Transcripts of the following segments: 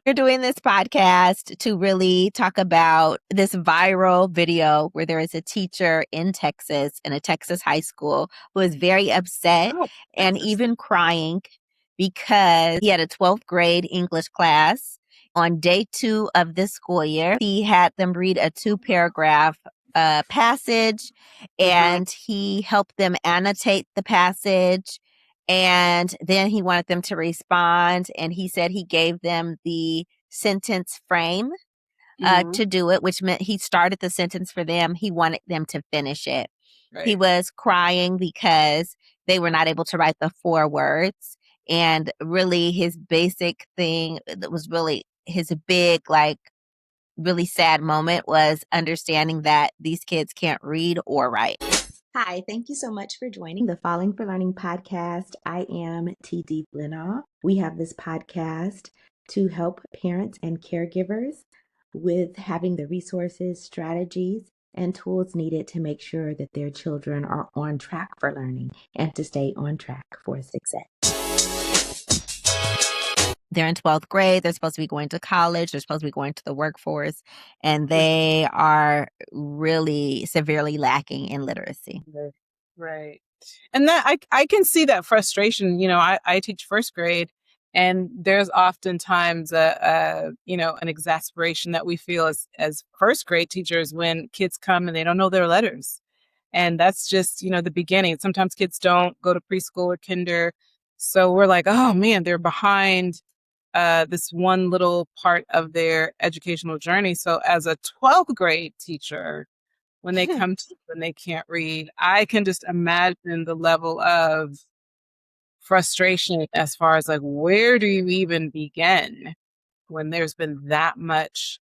We're doing this podcast to really talk about this viral video where there is a teacher in Texas, in a Texas high school, who is very upset Oh, and Texas. even crying because he had a 12th grade English class. On day 2 of this school year, he had them read a 2-paragraph passage, and he helped them annotate the passage. And then he wanted them to respond. And he said he gave them the sentence frame Mm-hmm. to do it, which meant he started the sentence for them. He wanted them to finish it. He Right. was crying because they were not able to write the 4 words. And really, his basic thing that was really his big, like, really sad moment was understanding that these kids can't read or write. Hi, thank you so much for joining the Falling for Learning podcast. I am TD Blennaw. We have this podcast to help parents and caregivers with having the resources, strategies, and tools needed to make sure that their children are on track for learning and to stay on track for success. They're in 12th grade. They're supposed to be going to college. They're supposed to be going to the workforce. And they are really severely lacking in literacy. Right. And that I can see that frustration. I teach first grade, and there's oftentimes an exasperation that we feel as first grade teachers when kids come and they don't know their letters. And that's just, the beginning. Sometimes kids don't go to preschool or kinder. So we're like, oh man, they're behind this one little part of their educational journey. So as a 12th grade teacher, when they come to when they can't read, I can just imagine the level of frustration as far as like, where do you even begin when there's been that much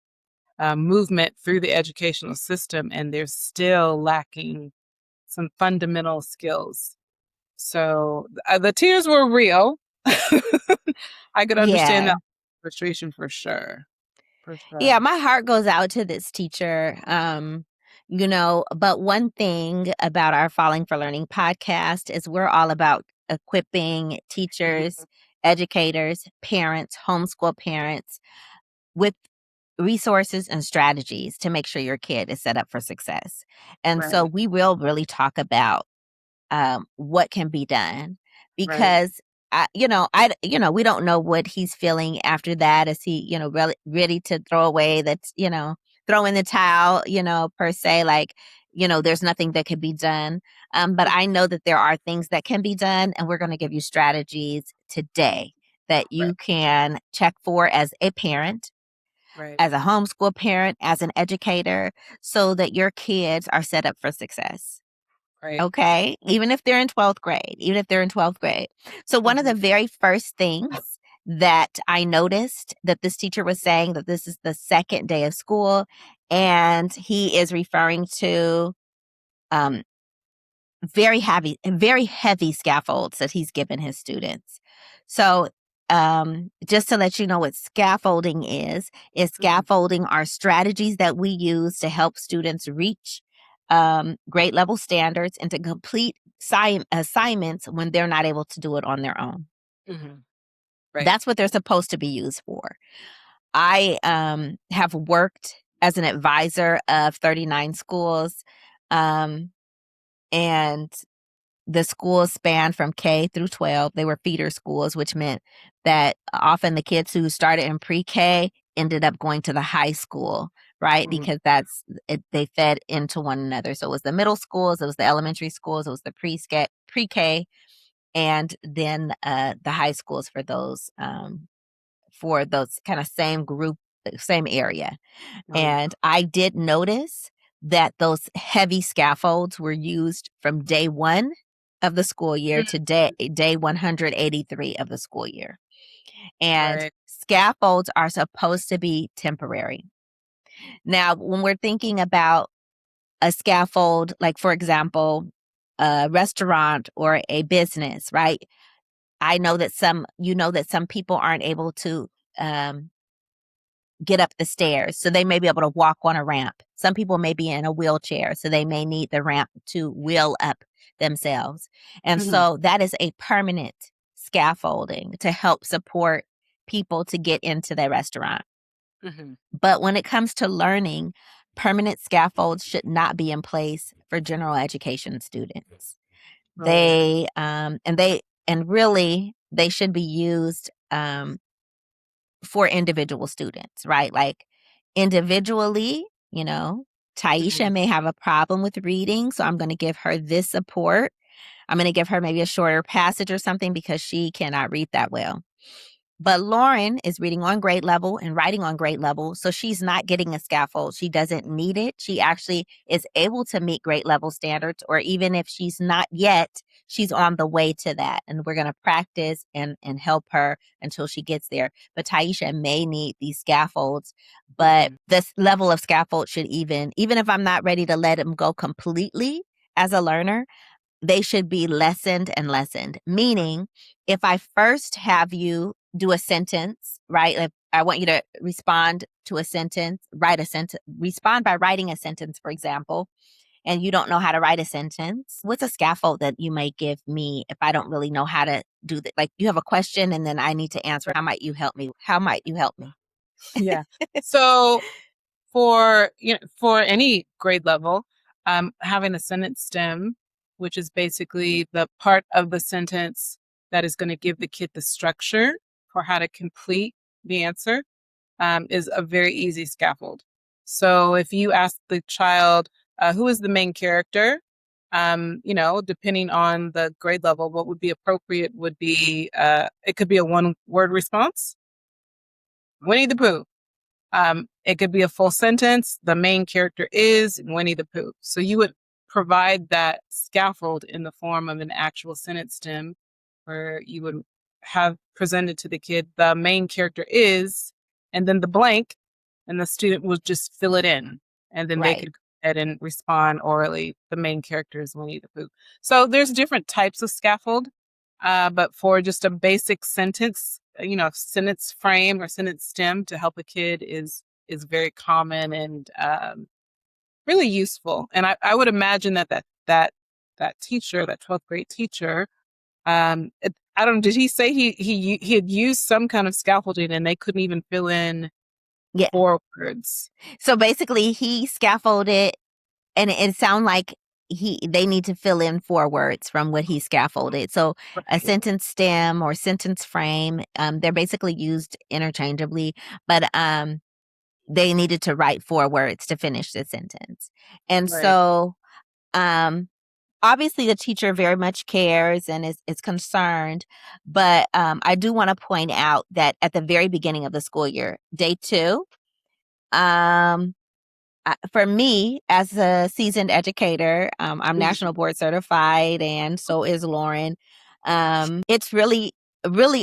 movement through the educational system and they're still lacking some fundamental skills. So the tears were real. I could understand Yeah. that frustration for sure. For sure. Yeah, my heart goes out to this teacher. But one thing about our Falling for Learning podcast is we're all about equipping teachers, educators, parents, homeschool parents with resources and strategies to make sure your kid is set up for success. And so Right. we will really talk about what can be done, Right. because we don't know what he's feeling after that. Is he, really ready to throw away throw in the towel, per se, like, there's nothing that can be done. But I know that there are things that can be done, and we're going to give you strategies today that you Right. can check for as a parent, Right. as a homeschool parent, as an educator, so that your kids are set up for success. Right. Okay. Even if they're in 12th grade. So one of the very first things that I noticed that this teacher was saying, that this is the second day of school, and he is referring to um, very heavy scaffolds that he's given his students. So just to let you know what scaffolding is scaffolding are strategies that we use to help students reach grade level standards and to complete assignments when they're not able to do it on their own. Right. That's what they're supposed to be used for. I have worked as an advisor of 39 schools, and the schools spanned from K through 12. They were feeder schools, which meant that often the kids who started in pre-K ended up going to the high school, right? Because they fed into one another. So it was the middle schools, it was the elementary schools, it was the pre-K, and then the high schools for those kind of same group, same area. And I did notice that those heavy scaffolds were used from day 1 of the school year to day 183 of the school year. And scaffolds are supposed to be temporary. Now, when we're thinking about a scaffold, like, for example, a restaurant or a business, right? I know that some people aren't able to get up the stairs, so they may be able to walk on a ramp. Some people may be in a wheelchair, so they may need the ramp to wheel up themselves. And so that is a permanent scaffolding to help support people to get into their restaurant. Hmm. But when it comes to learning, permanent scaffolds should not be in place for general education students. Right. And really they should be used for individual students, right? Like individually, Taisha Hmm. may have a problem with reading, so I'm going to give her this support. I'm going to give her maybe a shorter passage or something because she cannot read that well. But Lauren is reading on grade level and writing on grade level, so she's not getting a scaffold. She doesn't need it. She actually is able to meet grade level standards, or even if she's not yet, she's on the way to that. And we're going to practice and help her until she gets there. But Taisha may need these scaffolds, but Hmm. this level of scaffold should even if I'm not ready to let him go completely as a learner, they should be lessened and lessened. Meaning, if I first have you do a sentence, right? If I want you to respond to a sentence, write a sentence, respond by writing a sentence, for example, and you don't know how to write a sentence, what's a scaffold that you might give me if I don't really know how to do that? Like you have a question and then I need to answer. How might you help me? How might you help me? Yeah. So for any grade level, having a sentence stem, which is basically the part of the sentence that is going to give the kid the structure for how to complete the answer, is a very easy scaffold. So if you ask the child, who is the main character, depending on the grade level, what would be appropriate would be, it could be a one word response, Winnie the Pooh. It could be a full sentence. The main character is Winnie the Pooh. So you would provide that scaffold in the form of an actual sentence stem where you would have presented to the kid the main character is, and then the blank, and the student would just fill it in. And then they Right, could go ahead and respond orally. The main character is Winnie the Pooh. So there's different types of scaffold. But for just a basic sentence, sentence frame or sentence stem to help a kid is very common and really useful. And I would imagine that teacher, that 12th grade teacher, I don't know, did he say he had used some kind of scaffolding and they couldn't even fill in yeah. 4 words? So basically, he scaffolded. And it sounds like they need to fill in 4 words from what he scaffolded. So a Right. sentence stem or sentence frame, they're basically used interchangeably, but they needed to write 4 words to finish the sentence. And Right. so obviously the teacher very much cares and is concerned, but I do want to point out that at the very beginning of the school year, day 2, um, for me as a seasoned educator, I'm national board certified and so is Lauren. It's really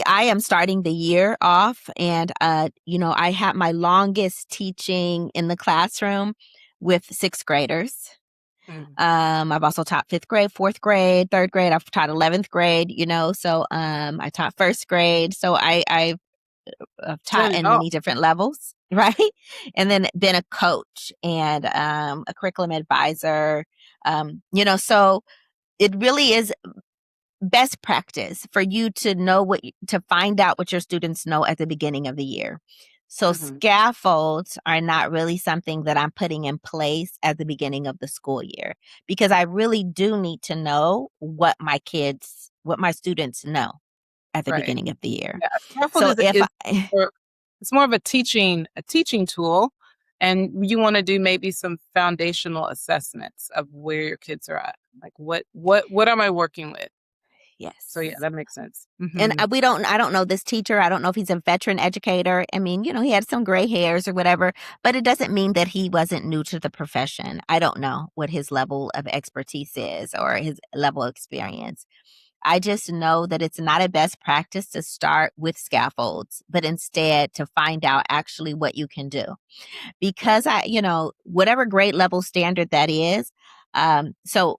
I am starting the year off and I had my longest teaching in the classroom with 6th graders. Mhm. I've also taught 5th grade, 4th grade, 3rd grade. I've taught 11th grade, so I taught 1st grade. So I've taught Done it in all. many different levels, right? And then been a coach and a curriculum advisor. So it really is best practice for you to to find out what your students know at the beginning of the year. So Hmm. scaffolds are not really something that I'm putting in place at the beginning of the school year because I really do need to know what my students know at the Right. beginning of the year. Yeah, scaffold So if is I more, it's more of a teaching tool, and you want to do maybe some foundational assessments of where your kids are at. Like what am I working with? So yeah, yes. that makes sense. And Hmm. I don't know this teacher. I don't know if he's a veteran educator. I mean, he had some gray hairs or whatever, but it doesn't mean that he wasn't new to the profession. I don't know what his level of expertise is or his level of experience. I just know that it's not a best practice to start with scaffolds, but instead to find out actually what you can do because whatever grade level standard that is. So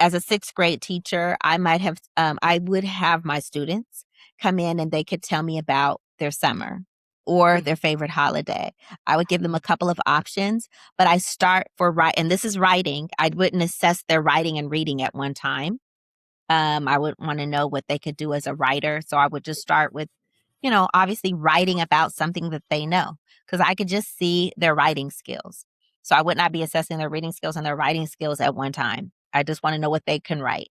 as a 6th grade teacher, I would have my students come in and they could tell me about their summer or their favorite holiday. I would give them a couple of options, but I start and this is writing. I wouldn't assess their writing and reading at one time. I would want to know what they could do as a writer. So I would just start with obviously writing about something that they know, because I could just see their writing skills. So I would not be assessing their reading skills and their writing skills at one time. I just want to know what they can write.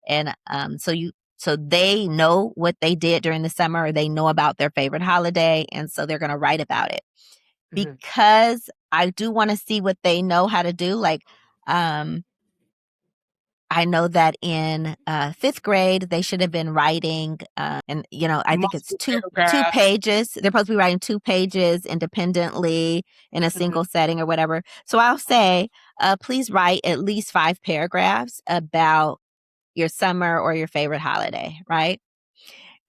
And so they know what they did during the summer, or they know about their favorite holiday, and so they're going to write about it. Mhm. Because I do want to see what they know how to do. Like, I know that in fifth grade they should have been writing, and I think it's Multiple two paragraphs. pages. They're supposed to be writing 2 pages independently in a Mhm. single setting or whatever. So I'll say, please write at least 5 paragraphs about your summer or your favorite holiday, right?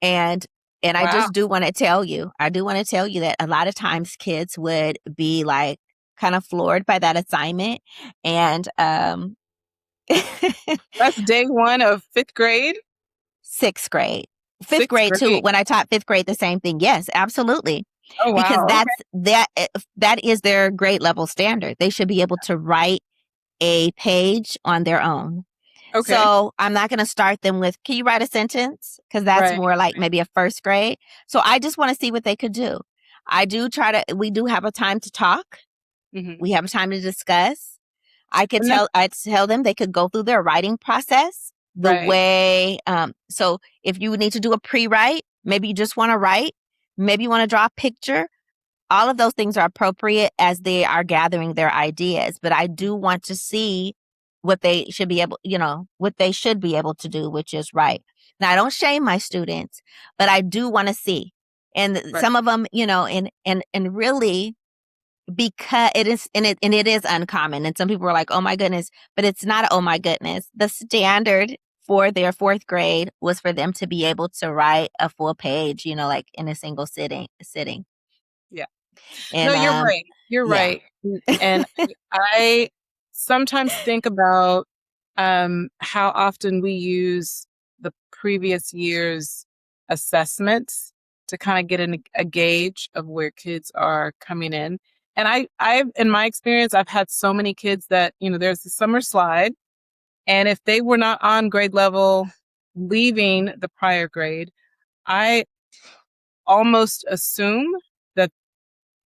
And I Wow. just do want to tell you, that a lot of times kids would be like kind of floored by that assignment, and That's day one of fifth grade, sixth grade. Fifth sixth grade too. grade. When I taught fifth grade, the same thing. Yes, absolutely. Oh, Because wow. Okay. that is their grade level standard. They should be able to write a page on their own. Okay. So I'm not going to start them with, can you write a sentence? Because that's Right. more like maybe a first grade. So I just want to see what they could do. We do have a time to talk. Hmm. We have a time to discuss. And that's I tell them they could go through their writing process the right. way, so if you need to do a pre-write, maybe you just want to write, maybe you want to draw a picture. All of those things are appropriate as they are gathering their ideas, but I do want to see what they should be able, what they should be able to do, which is write. Now, I don't shame my students, but I do want to see. And Right. some of them, and really, because it is uncommon, and some people are like, oh my goodness, but it's not. Oh my goodness, the standard for their fourth grade was for them to be able to write a full page, like in a single sitting. Yeah. No, And you're right. You're yeah. right. And I sometimes think about how often we use the previous year's assessments to kind of get a gauge of where kids are coming in. And in my experience, I've had so many kids that, there's the summer slide. And if they were not on grade level leaving the prior grade, I almost assume that,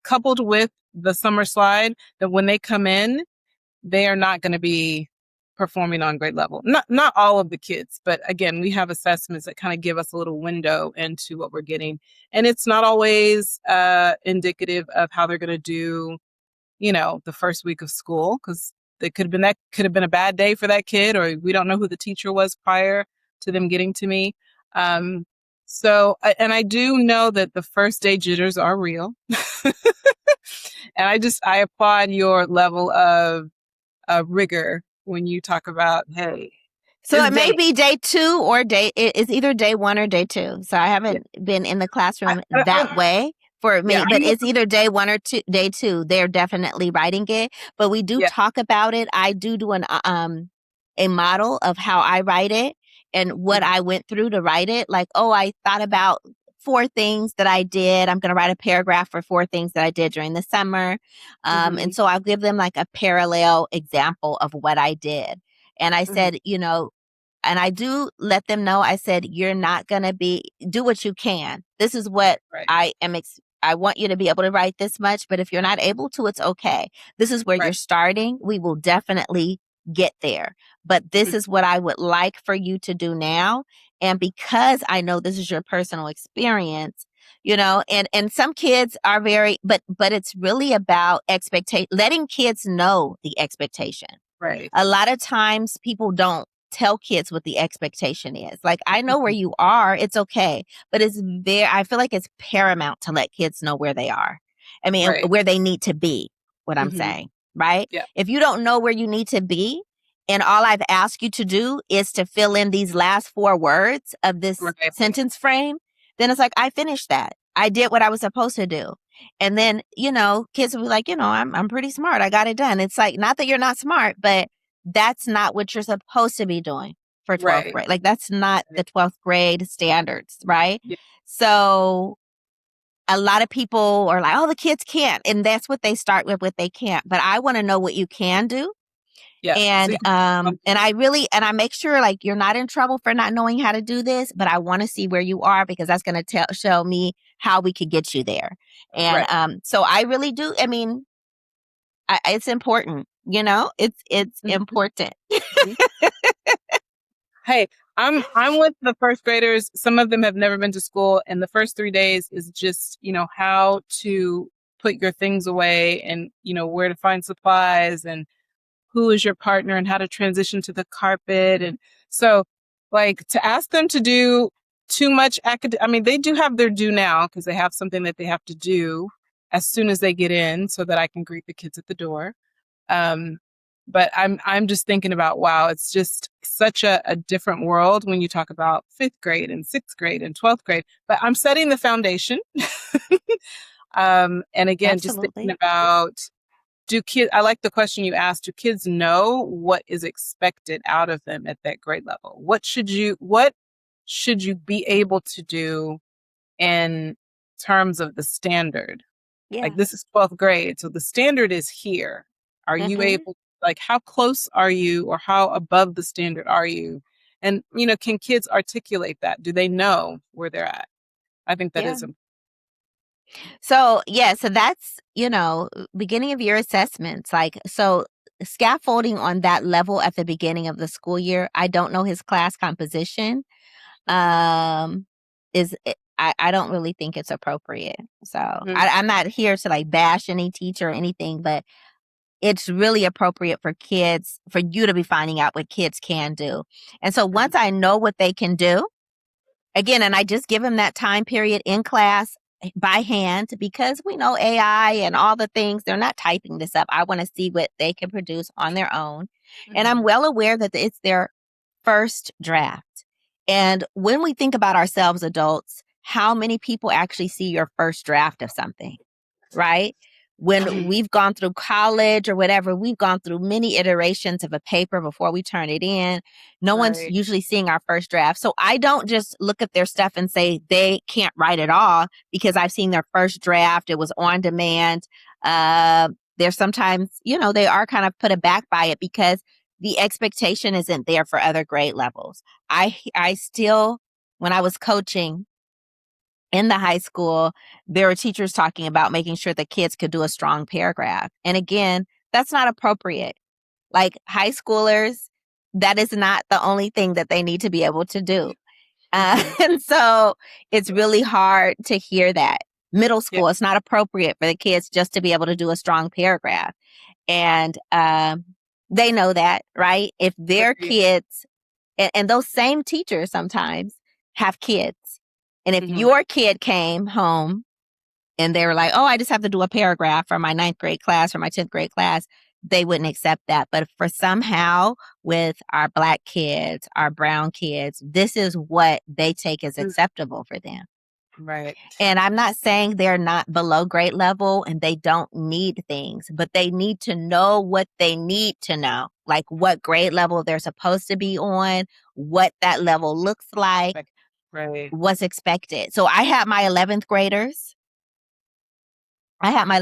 coupled with the summer slide, that when they come in, they are not going to be performing on grade level. Not all of the kids, but again, we have assessments that kind of give us a little window into what we're getting, and it's not always indicative of how they're going to do, the first week of school, because that could have been a bad day for that kid, or we don't know who the teacher was prior to them getting to me. Um, and I do know that the first day jitters are real. And I applaud your level of rigor when you talk about, hey, So it's it may day. be day two or it's either day one or day two. So I Yeah, haven't been in the classroom I, that way for yeah, me, but it's either day one or day two. They're definitely writing it, but we do yeah, talk about it. I do a model of how I write it and what mhm, I went through to write it. Like, oh, I thought about 4 things that I did. I'm going to write a paragraph for 4 things that I did during the summer. And mhm, so I'll give them like a parallel example of what I did. And I mhm, said, and I do let them know, I said, you're not going to do what you can. This is what right, I want you to be able to write this much, but if you're not able to, it's okay. This is where right, you're starting. We will definitely get there. But this mhm, is what I would like for you to do now. And because I know this is your personal experience, and some kids are but it's really about expectation, letting kids know the expectation. right, A lot of times people don't tell kids what the expectation is. Like, I know where mhm, you are, it's okay, but I feel like it's paramount to let kids know where they are. I mean, right, where they need to be, what I'm mhm, saying, right? yeah, If you don't know where you need to be, and all I've asked you to do is to fill in these last 4 words of this right, sentence frame, then it's like, I finished that. I did what I was supposed to do. And then, kids will be like, I'm pretty smart. I got it done. It's like, not that you're not smart, but that's not what you're supposed to be doing for 12th right, grade. Like, that's not right, the 12th grade standards, right? yeah, So a lot of people are like, oh, the kids can't. And that's what they start with, what they can't. But I want to know what you can do. Yeah. So you And I make sure like you're not in trouble for not knowing how to do this, but I want to see where you are because that's going to show me how we could get you there. And right. so I really do. I mean, it's important, it's Mhm. important. Hey, I'm with the first graders. Some of them have never been to school, and the first 3 days is just, how to put your things away and, where to find supplies and who is your partner and how to transition to the carpet. And so, like, to ask them to do too much I mean, they do have their due now because they have something that they have to do as soon as they get in so that I can greet the kids at the door. Um, but I'm just thinking about, wow, it's just such a different world when you talk about fifth grade and sixth grade and 12th grade. But I'm setting the foundation. And again, just thinking Absolutely. about, I like the question you asked, do kids know what is expected out of them at that grade level? What should you be able to do in terms of the standard? Like, Yeah. this is 12th grade, so the standard is here. Are you Hmm. able, like, how close are you or how above the standard are you? And, can kids articulate that? Do they know where they're at? I think that Yeah. is So, yeah, so that's, beginning of year assessments. Like, so scaffolding on that level at the beginning of the school year, I don't know his class composition. Um, I don't really think it's appropriate. So mm, I'm not here to like bash any teacher or anything, but it's really appropriate for kids, for you to be finding out what kids can do. And so mm, once I know what they can do, again, and I just give them that time period in class by hand because we know AI and all the things, they're not typing this up. I want to see what they can produce on their own. And I'm mhm, well aware that it's their first draft. And when we think about ourselves adults, how many people actually see your first draft of something, right? When mhm, we've gone through college or whatever, we've gone through many iterations of a paper before we turn it in. No one's right. usually seeing our first draft. So I don't just look at their stuff and say they can't write at all because I've seen their first draft. It was on demand. There's sometimes, they are kind of put aback by it because the expectation isn't there for other grade levels. I still, when I was coaching in the high school, there were teachers talking about making sure the kids could do a strong paragraph. And again, that's not appropriate. Like high schoolers, that is not the only thing that they need to be able to do. Mhm, And so it's really hard to hear that. Middle yeah, school, it's not appropriate for the kids just to be able to do a strong paragraph. And they know that, right? If their agree. kids, and those same teachers sometimes have kids. And if Mhm, your kid came home and they were like, oh, I just have to do a paragraph for my ninth grade class or my 10th grade class, they wouldn't accept that. But for somehow with our Black kids, our brown kids, this is what they take as mm, acceptable for them. right. And I'm not saying they're not below grade level and they don't need things, but they need to know what they need to know, like what grade level they're supposed to be on, what that level looks like, Right. what's expected. So I had my 11th graders. I had my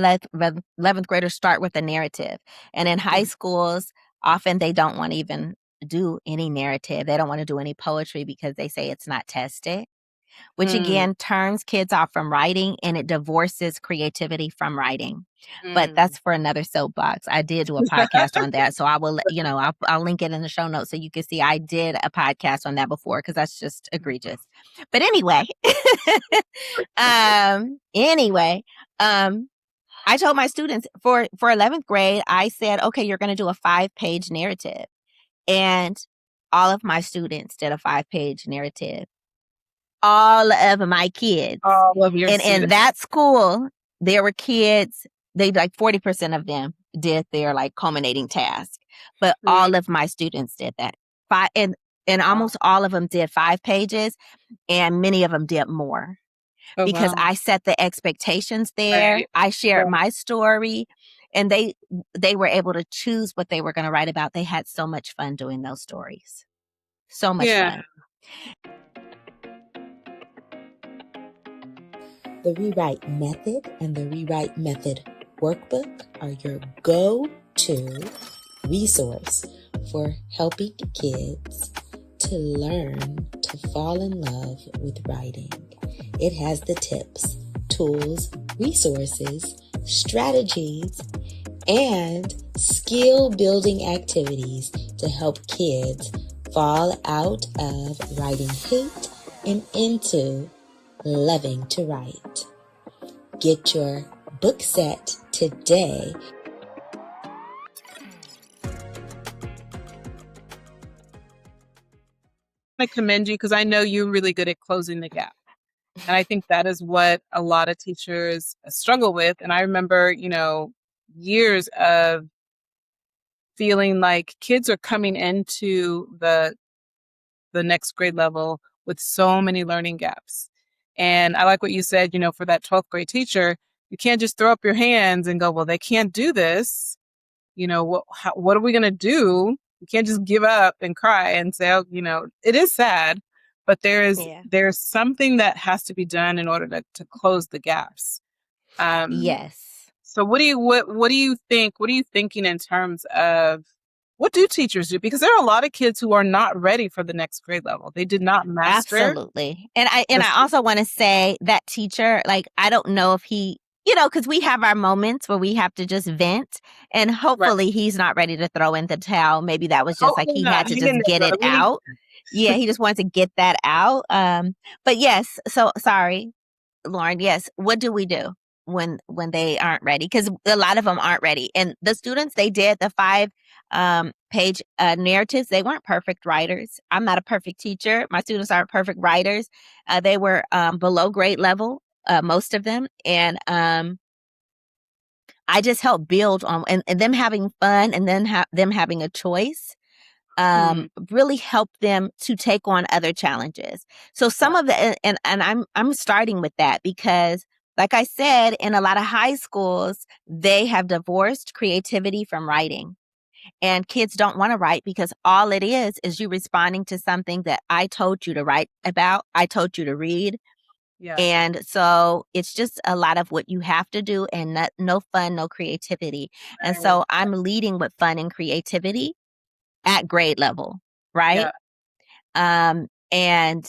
11th graders start with a narrative. And in high Mhm, schools, often they don't want to even do any narrative. They don't want to do any poetry because they say it's not tested, which mm, again turns kids off from writing and it divorces creativity from writing. But mm. that's for another soapbox. I did do a podcast on that. So I will, I'll link it in the show notes so you can see I did a podcast on that before because that's just egregious. But anyway, anyway, um, I told my students for 11th grade, I said, okay, you're going to do a 5-page narrative. And all of my students did a 5-page narrative, all of my kids. All of your And in students. that school, there were kids, they like 40% of them did their like culminating task. But Mm, all of my students did that. Five and wow. almost all of them did 5 pages and many of them did more Oh, because wow. I set the expectations there. Right. I shared Right. my story and they were able to choose what they were going to write about. They had so much fun doing those stories. So much Yeah. fun. The Rewrite Method and the Rewrite Method Workbook are your go-to resource for helping kids to learn to fall in love with writing. It has the tips, tools, resources, strategies, and skill building activities to help kids fall out of writing hate and into loving to write. Get your book set today. I commend you because I know you're really good at closing the gap. And I think that is what a lot of teachers struggle with. And I remember, years of feeling like kids are coming into the next grade level with so many learning gaps. And I like what you said, for that 12th grade teacher, you can't just throw up your hands and go, well, they can't do this. What are we going to do? You can't just give up and cry and say, oh, it is sad, but there's something that has to be done in order to close the gaps. Yes. So what do you think? What are you thinking in terms of what do teachers do? Because there are a lot of kids who are not ready for the next grade level. They did not master. Absolutely. And I also want to say that teacher, like, I don't know if he, because we have our moments where we have to just vent, and hopefully he's not ready to throw in the towel. Maybe that was just he had to just get it out. Yeah, he just wanted to get that out. But yes, so sorry, Lauren. Yes, what do we do when they aren't ready? Because a lot of them aren't ready. And the students, they did the 5-page narratives. They weren't perfect writers. I'm not a perfect teacher. My students aren't perfect writers. They were below grade level, most of them. And I just helped build on and them having fun, and then them having a choice. Really help them to take on other challenges. So some of the and I'm starting with that because, like I said, in a lot of high schools, they have divorced creativity from writing. And kids don't want to write because all it is you responding to something that I told you to write about, I told you to read. Yeah. And so it's just a lot of what you have to do, and no fun, no creativity. And so I'm leading with fun and creativity at grade level, right? Yeah. And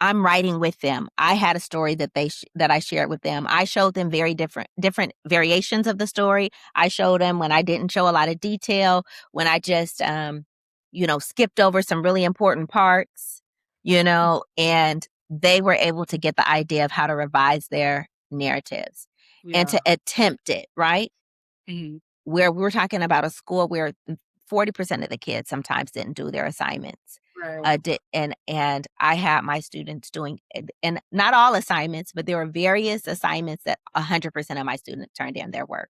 I'm writing with them. I had a story that that I shared with them. I showed them very different variations of the story. I showed them when I didn't show a lot of detail, when I just skipped over some really important parts, and they were able to get the idea of how to revise their narratives and to attempt it, right? Mm-hmm. Where we're talking about a school where 40% of the kids sometimes didn't do their assignments. Right. And I had my students doing, and not all assignments, but there were various assignments that 100% of my students turned in their work,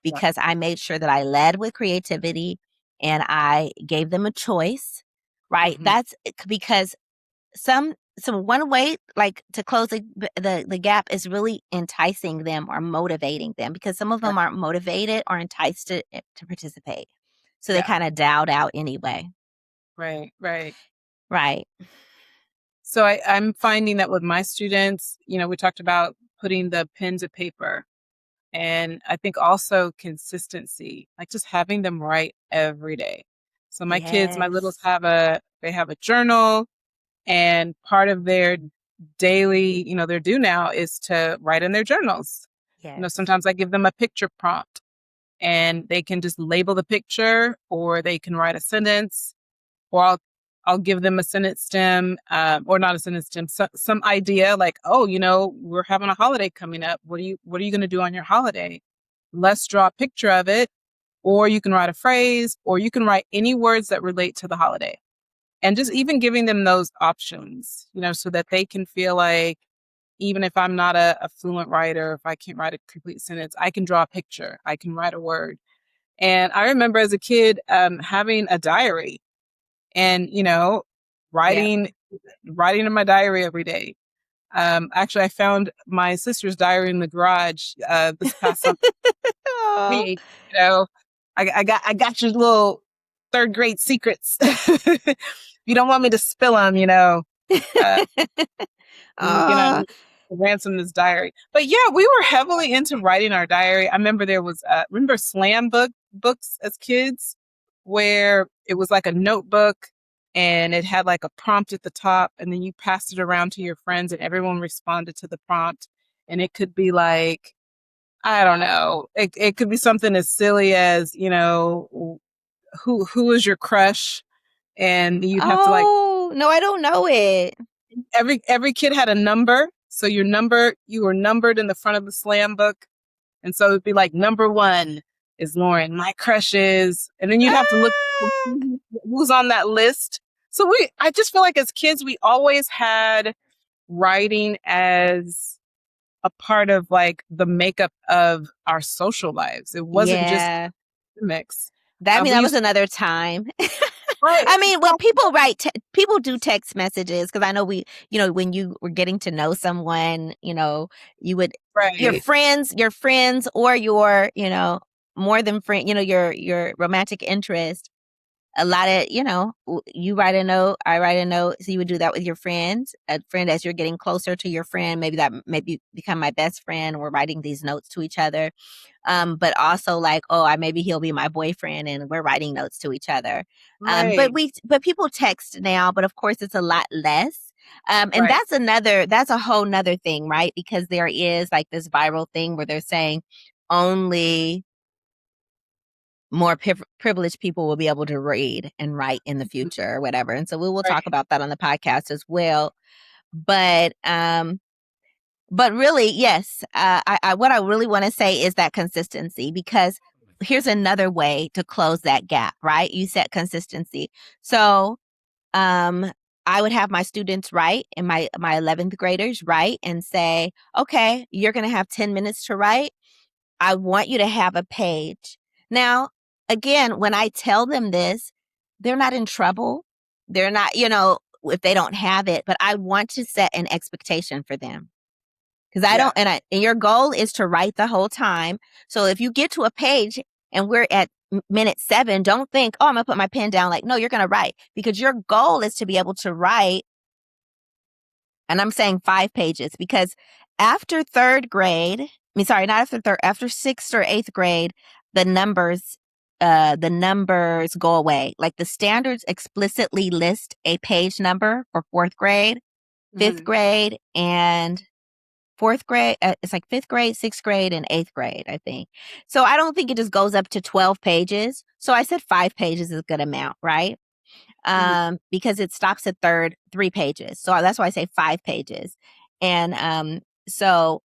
because I made sure that I led with creativity and I gave them a choice, right? Mm-hmm. That's because one way, like, to close the gap is really enticing them or motivating them, because some of them aren't motivated or enticed to participate. So they kind of dialed out anyway. Right. So I'm finding that with my students, we talked about putting the pen to paper, and I think also consistency, like just having them write every day. So my kids, my littles have a journal, and part of their daily, they're due now is to write in their journals. Sometimes I give them a picture prompt, and they can just label the picture, or they can write a sentence, or I'll give them a sentence stem, or not a sentence stem, some idea like, oh, we're having a holiday coming up. What are you going to do on your holiday? Let's draw a picture of it, or you can write a phrase, or you can write any words that relate to the holiday. And just even giving them those options, so that they can feel like, even if I'm not a fluent writer, if I can't write a complete sentence, I can draw a picture, I can write a word. And I remember as a kid having a diary and, writing in my diary every day. Actually, I found my sister's diary in the garage this past summer. Week, I got your little third grade secrets. You don't want me to spill them, ransom this diary. But yeah, we were heavily into writing our diary. I remember there was remember slam books as kids. where it was like a notebook and it had like a prompt at the top, and then you passed it around to your friends and everyone responded to the prompt. And it could be like, I don't know, it could be something as silly as, who is your crush? And you'd have to like, Oh, no, I don't know it. every kid had a number. So you were numbered in the front of the slam book. And so it'd be like, number 1 is Lauren, my crush is, and then you'd have to look Ah, who's on that list. So I just feel like as kids, we always had writing as a part of like the makeup of our social lives. It wasn't just yeah. a mix. I mean, We that was used another time. right, I mean, when people people do text messages, because I know when you were getting to know someone, you would, right, your friends or more than friend, your romantic interest. A lot of, you write a note, I write a note. So you would do that with your friends, a friend, as you're getting closer to your friend. Maybe become my best friend. We're writing these notes to each other. But also like, maybe he'll be my boyfriend and we're writing notes to each other. right, But people text now, but of course it's a lot less. And right, that's a whole nother thing, right? Because there is like this viral thing where they're saying only more privileged people will be able to read and write in the future or whatever. And so we will right, talk about that on the podcast as well. But really, yes, what I really want to say is that consistency, because here's another way to close that gap, right? You set consistency. So, I would have my students write, and my 11th graders write and say, okay, you're going to have 10 minutes to write. I want you to have a page. Now, again, when I tell them this, they're not in trouble. They're not, if they don't have it, but I want to set an expectation for them. Because I yeah, don't, and your goal is to write the whole time. So if you get to a page and we're at minute 7, don't think, oh, I'm gonna put my pen down. Like, no, you're gonna write, because your goal is to be able to write. And I'm saying 5 pages, because after 3rd grade, not after third, after 6th or 8th grade, the numbers, go away. Like the standards explicitly list a page number for 4th grade, 5th mhm, grade, and 4th grade. It's like 5th grade, 6th grade, and 8th grade, I think. So I don't think it just goes up to 12 pages. So I said 5 pages is a good amount, right? mhm, Because it stops at 3 pages. So that's why I say 5 pages. And so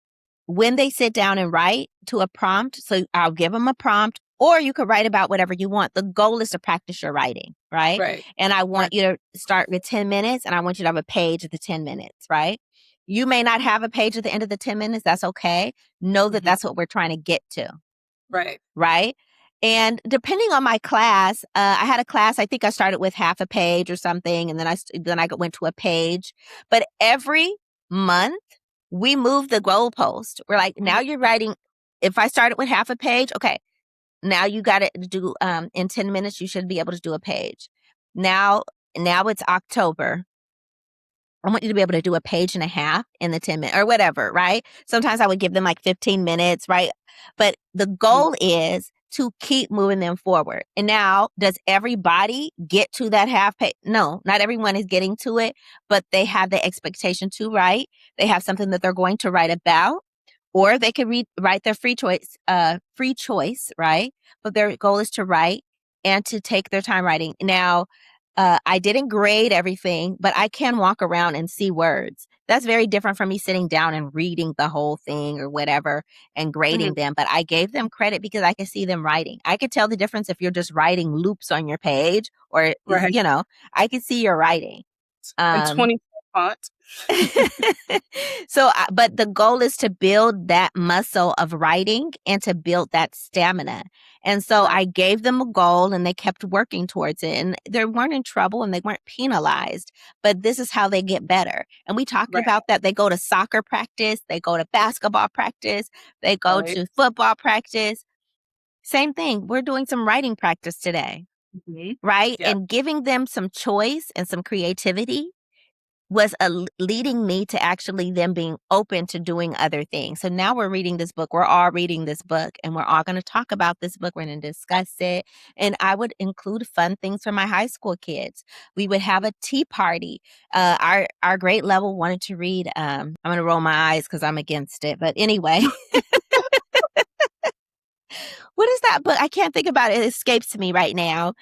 when they sit down and write to a prompt, so I'll give them a prompt, or you could write about whatever you want. The goal is to practice your writing, right? right, And I right, want you to start with 10 minutes, and I want you to have a page at the 10 minutes, right? You may not have a page at the end of the 10 minutes. That's okay. Know that mhm, that's what we're trying to get to, right, right? And depending on my class, I had a class, I think I started with half a page or something, and then I went to a page. But every month we moved the goalpost. We're like, mhm, now you're writing. If I started with half a page, okay, now you got to do in 10 minutes you should be able to do a page. Now it's October. I want you to be able to do a page and a half in the 10 minutes or whatever, right? Sometimes I would give them like 15 minutes, right? But the mhm, goal is to keep moving them forward. And now, does everybody get to that half page? No, not everyone is getting to it, but they have the expectation to write. They have something that they're going to write about, or they could write their free choice, right? But their goal is to write and to take their time writing. Now, I didn't grade everything, but I can walk around and see words. That's very different from me sitting down and reading the whole thing or whatever and grading mhm, them. But I gave them credit because I could see them writing. I could tell the difference if you're just writing loops on your page, or, right. I could see your writing. And Um, 20 font. so, but the goal is to build that muscle of writing and to build that stamina. And so Right, I gave them a goal and they kept working towards it, and they weren't in trouble and they weren't penalized, but this is how they get better. And we talked right, about that. They go to soccer practice, they go to basketball practice, they go right. to football practice. Same thing. We're doing some writing practice today, Mhm. right? Yeah, And giving them some choice and some creativity was leading me to actually them being open to doing other things. So now we're reading this book. We're all reading this book, and we're all going to talk about this book. We're going to discuss it. And I would include fun things for my high school kids. We would have a tea party. Our grade level wanted to read. I'm going to roll my eyes because I'm against it. But anyway. What is that book? I can't think about it. It escapes me right now.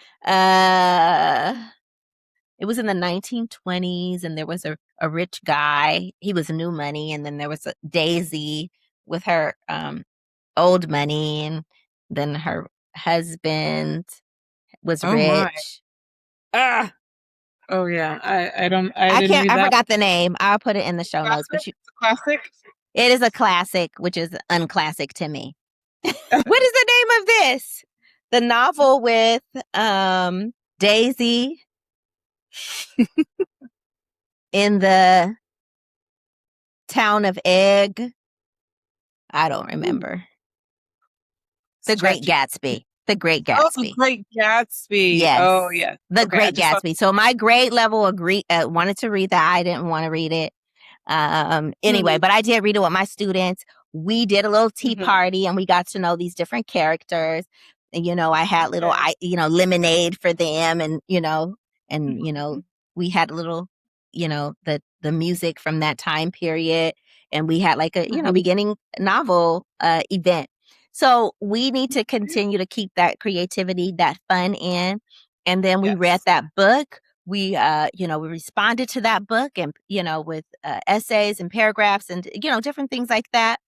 It was in the 1920s, and there was a rich guy. He was new money, and then there was a Daisy with her old money, and then her husband was Oh my. rich. Ah, Oh yeah. I didn't read I that. forgot the name. I'll put it in the show notes. But Classic? It's a classic? it is a classic, which is unclassic to me. What is the name of this? The novel with Daisy in the town of Egg. I don't remember. The Great Gatsby. The Great Oh, Gatsby. The Great Gatsby. Yes. Oh, yes. The Okay, Great Gatsby. So my grade level wanted to read that. I didn't want to read it. Anyway, but I did read it with my students. We did a little tea party, and we got to know these different characters. And, I had little, lemonade for them, and, we had a little, the music from that time period. And we had like a, beginning novel event. So we need to continue to keep that creativity, that fun in. And then we read that book. We, we responded to that book and, with essays and paragraphs and, different things like that.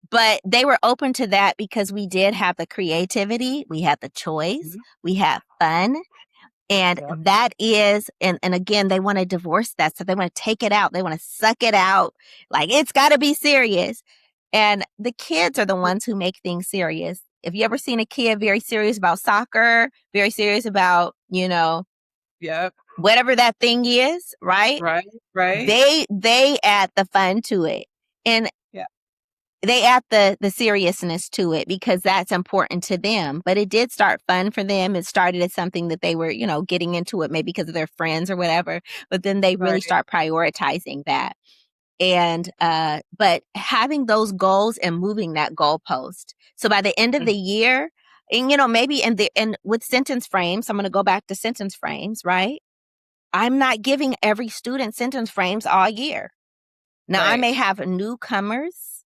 But they were open to that because we did have the creativity. We had the choice. We had fun. And that is, and again, they want to divorce that. So they want to take it out. They want to suck it out. Like, it's got to be serious. And the kids are the ones who make things serious. If you ever seen a kid very serious about soccer, very serious about, whatever that thing is, right? Right. They add the fun to it. And they add the seriousness to it because that's important to them. But it did start fun for them. It started as something that they were, getting into it maybe because of their friends or whatever. But then they really start prioritizing that. And but having those goals and moving that goalpost. So by the end of the year, and maybe and with sentence frames, I'm going to go back to sentence frames, right? I'm not giving every student sentence frames all year. Now I may have newcomers,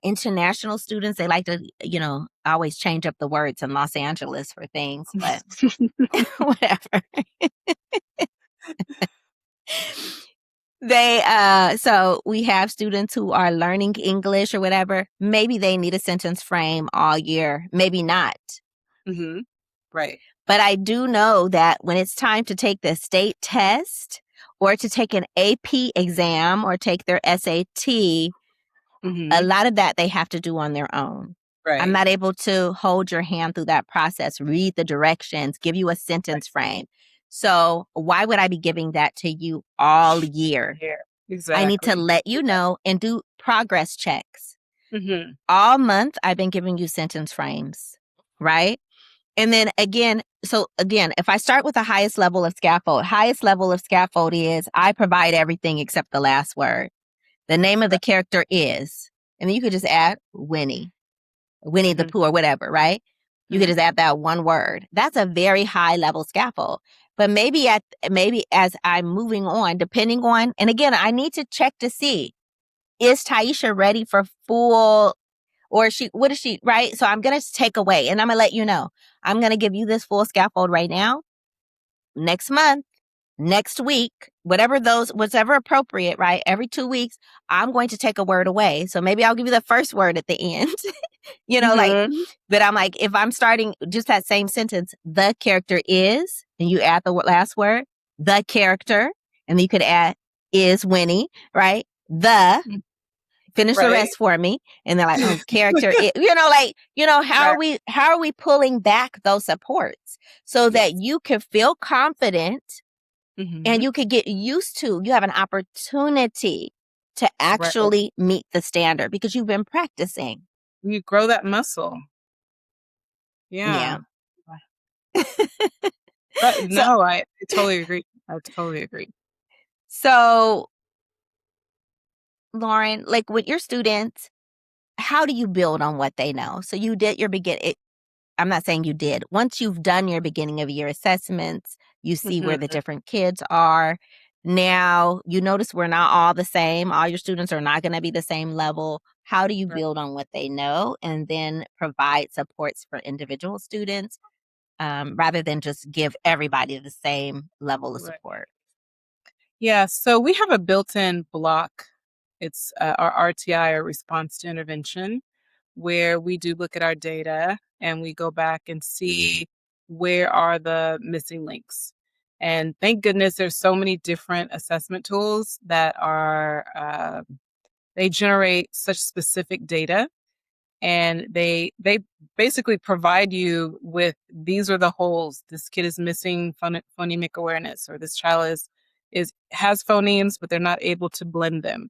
international students. They like to, always change up the words in Los Angeles for things, but whatever. So we have students who are learning English or whatever. Maybe they need a sentence frame all year. Maybe not. Right. But I do know that when it's time to take the state test or to take an AP exam or take their SAT, a lot of that they have to do on their own. Right. I'm not able to hold your hand through that process, read the directions, give you a sentence frame. So why would I be giving that to you all year? Exactly. I need to let you know and do progress checks. All month, I've been giving you sentence frames, right? And then again, if I start with the highest level of scaffold is I provide everything except the last word. The name of the character is, and then you could just add Winnie the Pooh or whatever, right? You could just add that one word. That's a very high level scaffold. But maybe as I'm moving on, depending on, and again, I need to check to see, is Taisha ready for full, or what is she, right? So I'm going to take away and I'm going to let you know, I'm going to give you this full scaffold right now, next month, next week, whatever appropriate, right? Every 2 weeks, I'm going to take a word away. So maybe I'll give you the first word at the end, but I'm like, if I'm starting just that same sentence, the character is, and you add the last word, the character, and then you could add is Winnie, right? Finish the rest for me. And they're like, oh, character, how are we pulling back those supports so that you can feel confident and you could get used to, you have an opportunity to actually meet the standard because you've been practicing. You grow that muscle. Yeah. Yeah. No, I totally agree. I totally agree. So, Lauren, like with your students, how do you build on what they know? So you did your I'm not saying you did. Once you've done your beginning of year assessments, you see where the Mhm. different kids are. Now you notice we're not all the same. All your students are not going to be the same level. How do you Right. build on what they know and then provide supports for individual students rather than just give everybody the same level of Right. support? Yeah, so we have a built-in block. It's our RTI, or response to intervention, where we do look at our data and we go back and see where are the missing links. And thank goodness there's so many different assessment tools that are they generate such specific data, and they basically provide you with, these are the holes. This kid is missing phonemic awareness, or this child is has phonemes but they're not able to blend them.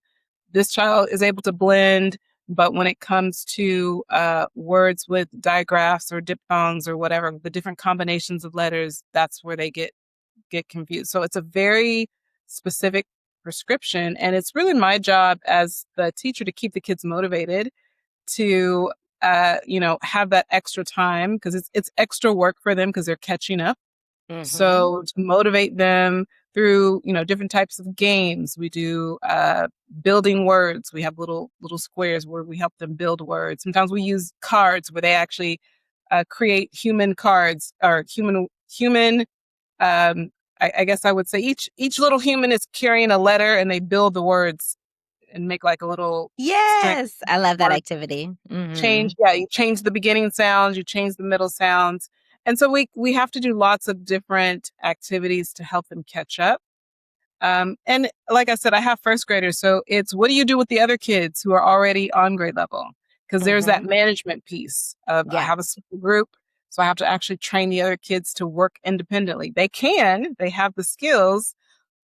This child is able to blend, but when it comes to words with digraphs or diphthongs or whatever, the different combinations of letters, that's where they get confused. So it's a very specific prescription, and it's really my job as the teacher to keep the kids motivated to have that extra time, because it's extra work for them because they're catching up. Mm-hmm. So to motivate them through different types of games, we do building words. We have little squares where we help them build words. Sometimes we use cards where they actually create human cards, or human. Um, I guess I would say each little human is carrying a letter, and they build the words and make like a little string Yes, I love that word activity. Mm-hmm. change. Yeah, you change the beginning sounds, you change the middle sounds. And so we have to do lots of different activities to help them catch up. And like I said, I have first graders, so it's, what do you do with the other kids who are already on grade level? Because there's that Mm-hmm. management piece of, I Yeah. have a small group, so I have to actually train the other kids to work independently. They have the skills,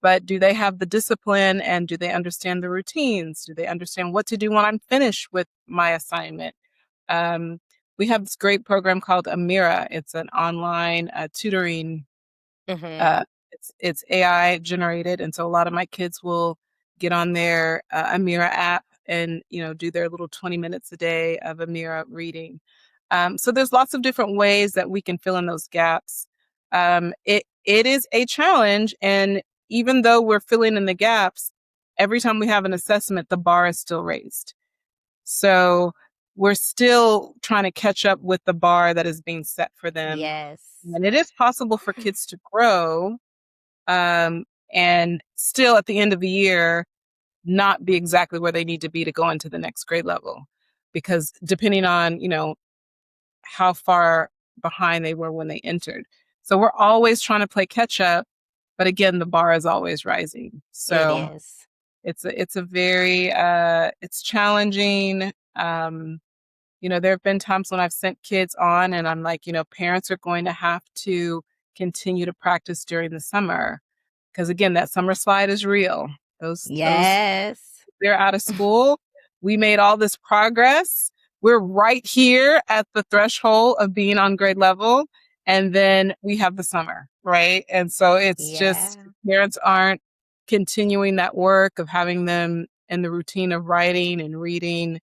but do they have the discipline, and do they understand the routines? Do they understand what to do when I'm finished with my assignment? Um, we have this great program called Amira. It's an online tutoring. Mm-hmm. Uh, it's AI generated, and so a lot of my kids will get on their Amira app and do their little 20 minutes a day of Amira reading. So there's lots of different ways that we can fill in those gaps. It is a challenge, and even though we're filling in the gaps, every time we have an assessment, the bar is still raised. So we're still trying to catch up with the bar that is being set for them. Yes. And it is possible for kids to grow, um, and still at the end of the year not be exactly where they need to be to go into the next grade level. Because depending on, how far behind they were when they entered. So we're always trying to play catch up, but again, the bar is always rising. It So is. it's a very it's challenging. There have been times when I've sent kids on and I'm like, parents are going to have to continue to practice during the summer, because again, that summer slide is real. Those Yes. they're out of school. We made all this progress. We're right here at the threshold of being on grade level, and then we have the summer, right? And so it's Yeah. just, parents aren't continuing that work of having them in the routine of writing and reading.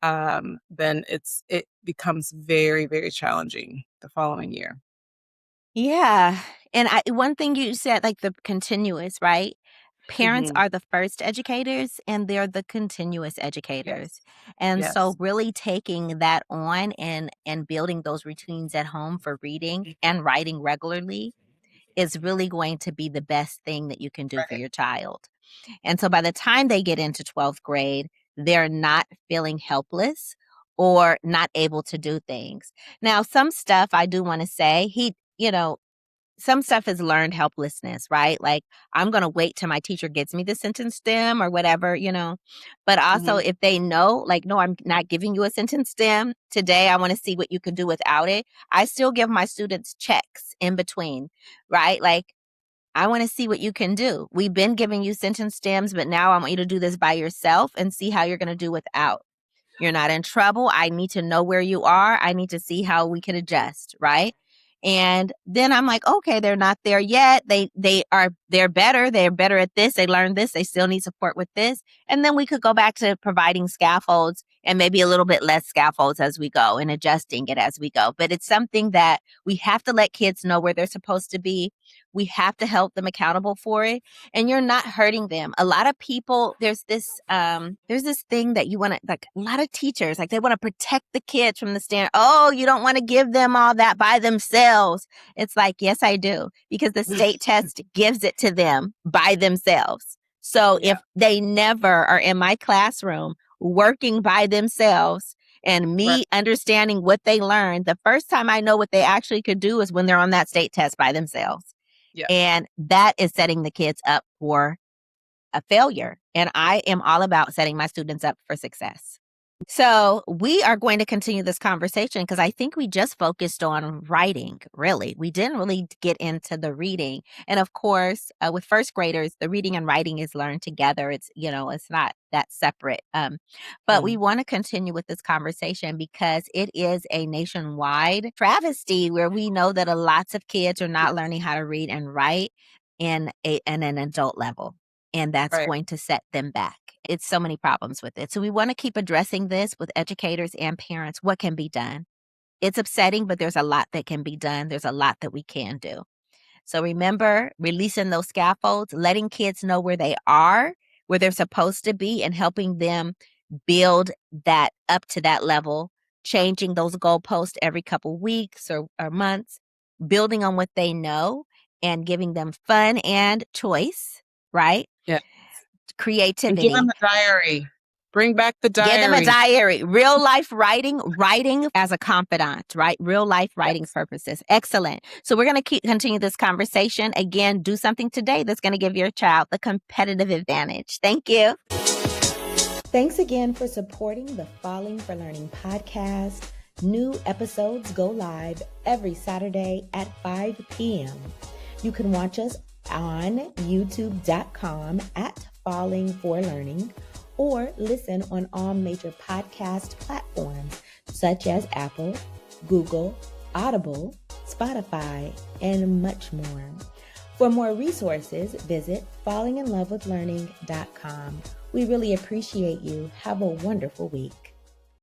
Then it becomes very, very challenging the following year. Yeah. And one thing you said, like the continuous, right? Parents Mhm. are the first educators and they're the continuous educators. Yes. And so Yes. really taking that on and building those routines at home for reading and writing regularly is really going to be the best thing that you can do for Right. your child. And so by the time they get into 12th grade, they're not feeling helpless or not able to do things. Now, some stuff I do want to say, some stuff is learned helplessness, right? Like, I'm going to wait till my teacher gets me the sentence stem or whatever. But also, Mhm. if they know, like, no, I'm not giving you a sentence stem today, I want to see what you can do without it. I still give my students checks in between, right? Like, I want to see what you can do. We've been giving you sentence stems, but now I want you to do this by yourself and see how you're going to do without. You're not in trouble. I need to know where you are. I need to see how we can adjust, right? And then I'm like, okay, they're not there yet. They're better. They're better at this. They learned this. They still need support with this. And then we could go back to providing scaffolds and maybe a little bit less scaffolds as we go and adjusting it as we go. But it's something that we have to let kids know where they're supposed to be. We have to help them accountable for it. And you're not hurting them. A lot of people, there's this thing that you want to, like, a lot of teachers, like, they want to protect the kids from the stand. Oh, you don't want to give them all that by themselves. It's like, yes, I do, because the state test gives it to them by themselves. So if they never are in my classroom working by themselves and me understanding what they learned, the first time I know what they actually could do is when they're on that state test by themselves. Yeah. And that is setting the kids up for a failure. And I am all about setting my students up for success. So we are going to continue this conversation because I think we just focused on writing, really. We didn't really get into the reading. And of course, with first graders, the reading and writing is learned together. It's, it's not that separate. But we want to continue with this conversation because it is a nationwide travesty where we know that lots of kids are not learning how to read and write in an adult level. And that's going to set them back. It's so many problems with it. So we want to keep addressing this with educators and parents. What can be done? It's upsetting, but there's a lot that can be done. There's a lot that we can do. So remember, releasing those scaffolds, letting kids know where they are, where they're supposed to be, and helping them build that up to that level, changing those goalposts every couple weeks or months, building on what they know and giving them fun and choice, right? Yeah. Creativity. And give them a diary. Bring back the diary. Give them a diary. Real life writing as a confidant, right? Real life writing purposes. Excellent. So we're going to continue this conversation. Again, do something today that's going to give your child the competitive advantage. Thank you. Thanks again for supporting the Falling for Learning podcast. New episodes go live every Saturday at 5 p.m. You can watch us on youtube.com at Falling for Learning, or listen on all major podcast platforms such as Apple, Google, Audible, Spotify, and much more. For more resources, visit fallinginlovewithlearning.com. We really appreciate you. Have a wonderful week.